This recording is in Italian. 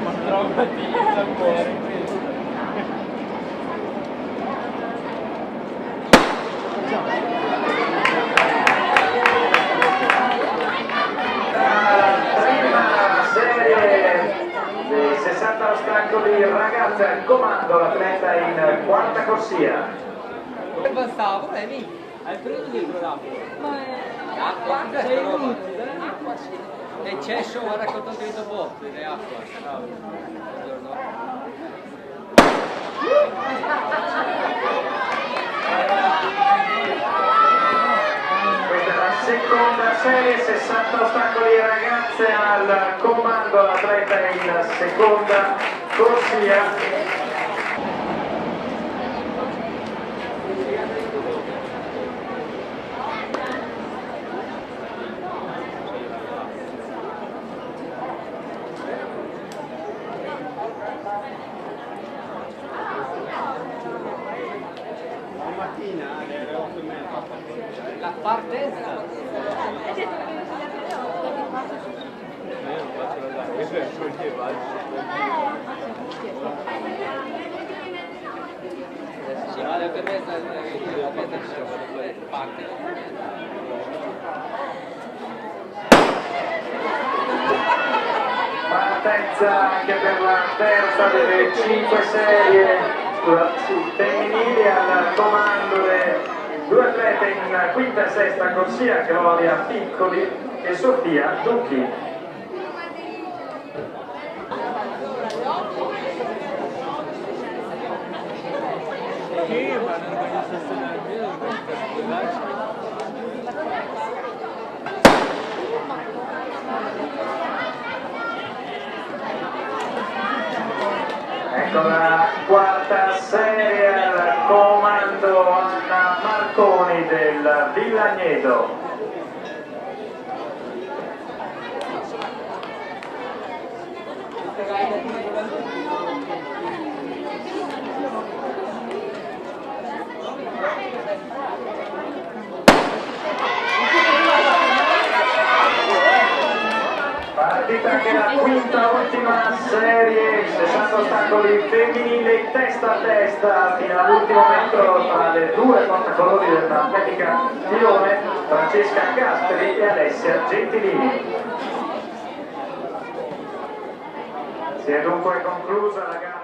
Ma traumatizza il cuore. 60 ostacoli ragazze al comando, l'atleta in quarta corsia. Come passavo? Vieni. Hai preso dietro l'acqua? Ma è acqua? Sei inutile. Acqua sì. E c'è solo, ha raccontato di dopo, è acqua. Bravo. Buongiorno. Questa è la seconda serie, 60 ostacoli ragazze al comando, l'atleta in seconda corsia. Mattina alle 8:30. La partenza. Io non faccio la data, questo è il coltivaggio. Sì, ma le permesse parte. Partenza anche per la terza delle 5 serie femminili al comando le due atlete in quinta e sesta corsia, Gloria Piccoli e Sofia Ducchi. Sì, ma l'organizzazione almeno Ecco la quarta serie al comando Anna Marconi del Villagneto. Partita anche la quinta ultima serie, 60 ostacoli femminili testa a testa fino all'ultimo metro tra le due portacolori dell'atletica Filone, Francesca Gasperi e Alessia Gentilini. Si è dunque conclusa la gara.